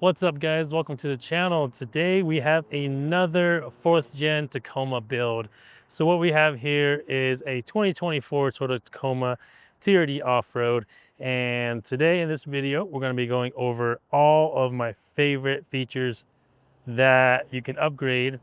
What's up, guys? Welcome to the channel. Today we have another 4th gen Tacoma build. So what we have here is a 2024 Toyota Tacoma TRD off-road, and today in this video we're going to be going over all of my favorite features that you can upgrade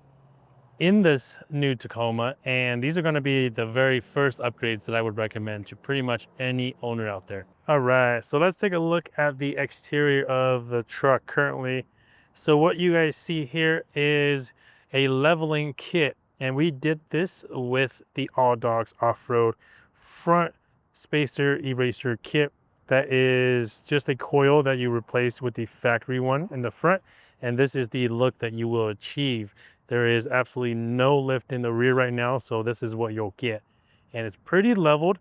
in this new Tacoma, and these are going to be the very first upgrades that I would recommend to pretty much any owner out there. All right, so let's take a look at the exterior of the truck currently. So what you guys see here is a leveling kit, and we did this with the Alldogs off-road front spacer eraser kit. That is just a coil that you replace with the factory one in the front, and this is the look that you will achieve. There is absolutely no lift in the rear right now, so this is what you'll get. And it's pretty leveled.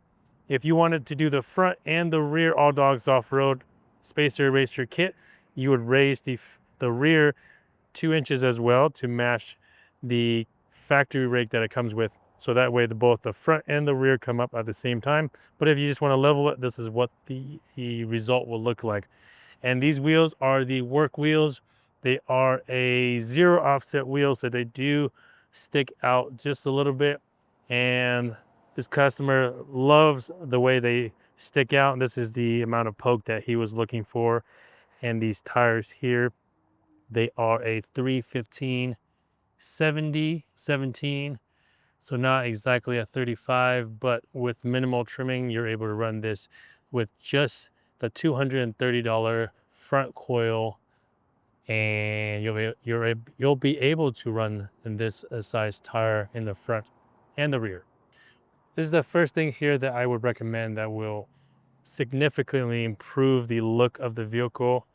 If you wanted to do the front and the rear Alldogs off-road spacer eraser kit, you would raise the rear 2 inches as well to match the factory rake that it comes with. So that way both the front and the rear come up at the same time. But if you just want to level it, this is what the result will look like. And these wheels are the work wheels. They are a 0 offset wheel, so they do stick out just a little bit. And this customer loves the way they stick out. And this is the amount of poke that he was looking for. And these tires here, they are a 315/70/17. So not exactly a 35, but with minimal trimming, you're able to run this with just the $230 front coil, and you'll be able to run in this size tire in the front and the rear. This is the first thing here that I would recommend that will significantly improve the look of the vehicle,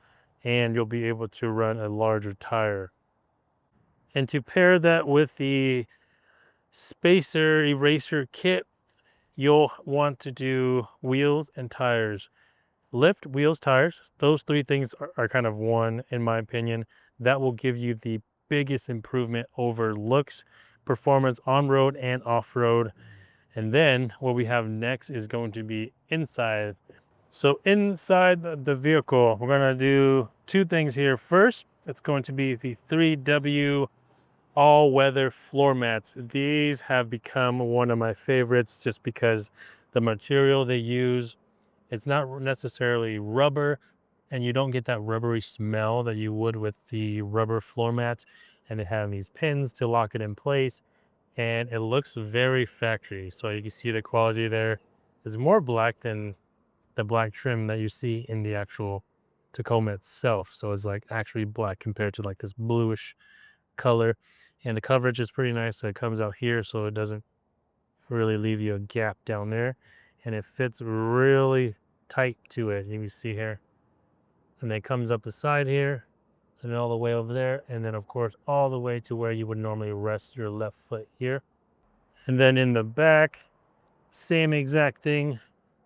and you'll be able to run a larger tire. And to pair that with the spacer eraser kit, you'll want to do wheels and tires. Lift, wheels, tires, those three things are kind of one, in my opinion. That will give you the biggest improvement over looks, performance on road and off road. And then what we have next is going to be inside. So inside the vehicle, we're going to do two things here. First, it's going to be the 3W all-weather floor mats. These have become one of my favorites just because the material they use, it's not necessarily rubber, and you don't get that rubbery smell that you would with the rubber floor mats. And they have these pins to lock it in place, and it looks very factory. So you can see the quality there is more black than the black trim that you see in the actual Tacoma itself. So it's like actually black compared to like this bluish color. And the coverage is pretty nice. So it comes out here, so it doesn't really leave you a gap down there. And it fits really tight to it. You can see here. And then it comes up the side here and all the way over there. And then of course, all the way to where you would normally rest your left foot here. And then in the back, same exact thing.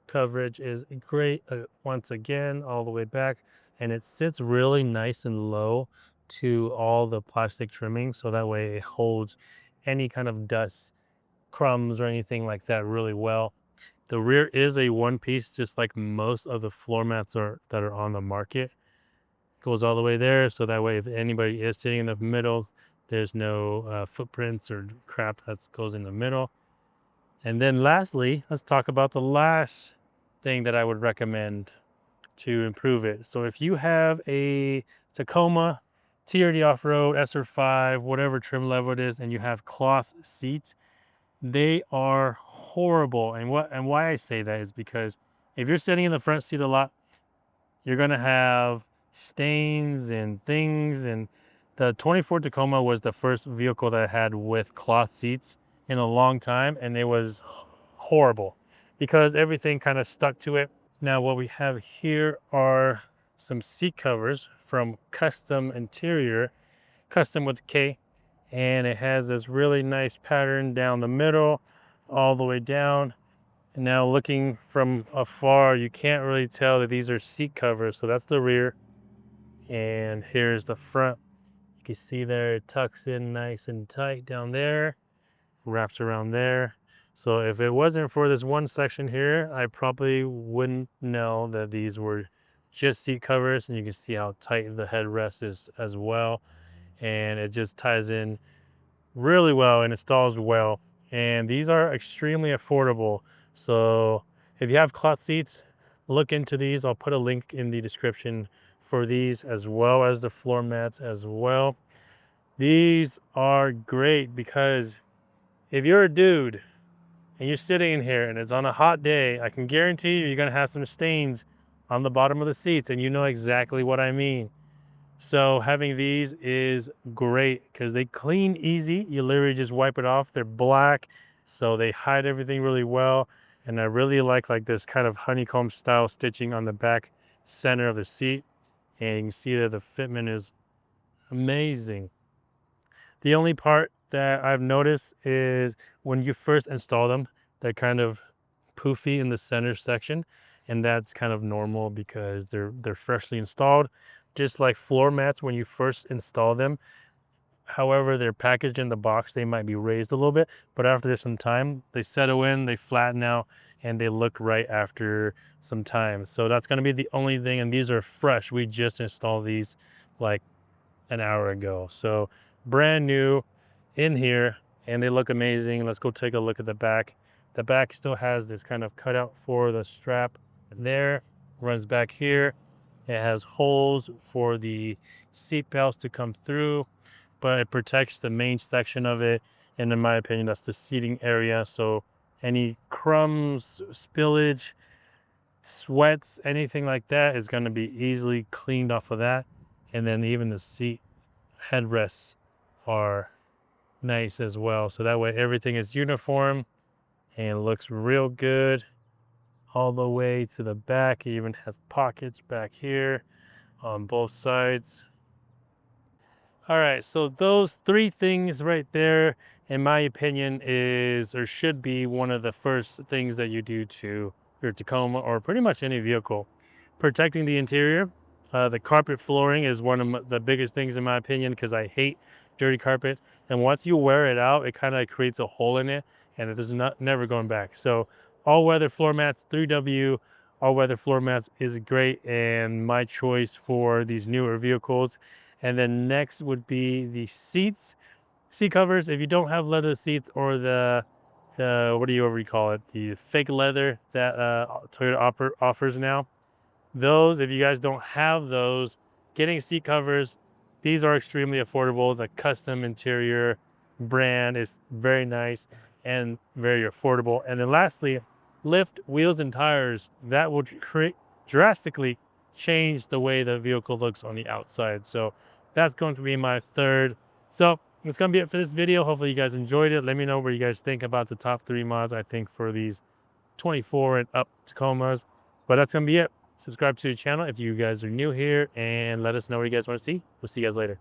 Coverage is great once again, all the way back. And it sits really nice and low to all the plastic trimming, so that way it holds any kind of dust, crumbs, or anything like that really well. The rear is a one piece, just like most of the floor mats that are on the market. Goes all the way there, so that way if anybody is sitting in the middle, there's no footprints or crap that goes in the middle. And then lastly, let's talk about the last thing that I would recommend to improve it. So if you have a Tacoma TRD off-road, SR5, whatever trim level it is, and you have cloth seats, they are horrible. And why I say that is because if you're sitting in the front seat a lot, you're gonna have stains and things. And the 24 Tacoma was the first vehicle that I had with cloth seats in a long time, and it was horrible because everything kind of stuck to it. Now what we have here are some seat covers from Custom Interior, custom with K, and it has this really nice pattern down the middle all the way down. And now looking from afar, you can't really tell that these are seat covers. So that's the rear, and here's the front. You can see there it tucks in nice and tight down there, wraps around there. So if it wasn't for this one section here, I probably wouldn't know that these were just seat covers, and you can see how tight the headrest is as well. And it just ties in really well and installs well. And these are extremely affordable. So if you have cloth seats, look into these. I'll put a link in the description for these, as well as the floor mats as well. These are great because if you're a dude and you're sitting in here and it's on a hot day, I can guarantee you're gonna have some stains on the bottom of the seats, and you know exactly what I mean. So having these is great because they clean easy. You literally just wipe it off. They're black, so they hide everything really well. And I really like this kind of honeycomb style stitching on the back center of the seat. And you can see that the fitment is amazing. The only part that I've noticed is when you first install them, they're kind of poofy in the center section, and that's kind of normal because they're freshly installed, just like floor mats when you first install them. However, they're packaged in the box, they might be raised a little bit, but after some time, they settle in, they flatten out, and they look right after some time. So that's going to be the only thing, and these are fresh. We just installed these like an hour ago. So brand new in here, and they look amazing. Let's go take a look at the back. The back still has this kind of cutout for the strap there, runs back here. It has holes for the seat belts to come through, but it protects the main section of it. And in my opinion, that's the seating area. So any crumbs, spillage, sweats, anything like that is going to be easily cleaned off of that. And then even the seat headrests are nice as well. So that way everything is uniform and looks real good all the way to the back. It even has pockets back here on both sides. All right, so those three things right there, in my opinion, is or should be one of the first things that you do to your Tacoma or pretty much any vehicle. Protecting the interior. The carpet flooring is one of the biggest things in my opinion because I hate dirty carpet. And once you wear it out, it kind of creates a hole in it, and it is never going back. So all-weather floor mats, 3W all-weather floor mats is great and my choice for these newer vehicles. And then next would be the seats, seat covers. If you don't have leather seats or the what do you ever call it, the fake leather that Toyota offers now, those, if you guys don't have those, getting seat covers, these are extremely affordable. The custom interior brand is very nice and very affordable. And then lastly, lift, wheels, and tires. That will drastically change the way the vehicle looks on the outside. So that's going to be my third. So that's going to be it for this video. Hopefully you guys enjoyed it. Let me know what you guys think about the top 3 mods, I think, for these 24 and up Tacomas. But that's going to be it. Subscribe to the channel if you guys are new here, and let us know what you guys want to see. We'll see you guys later.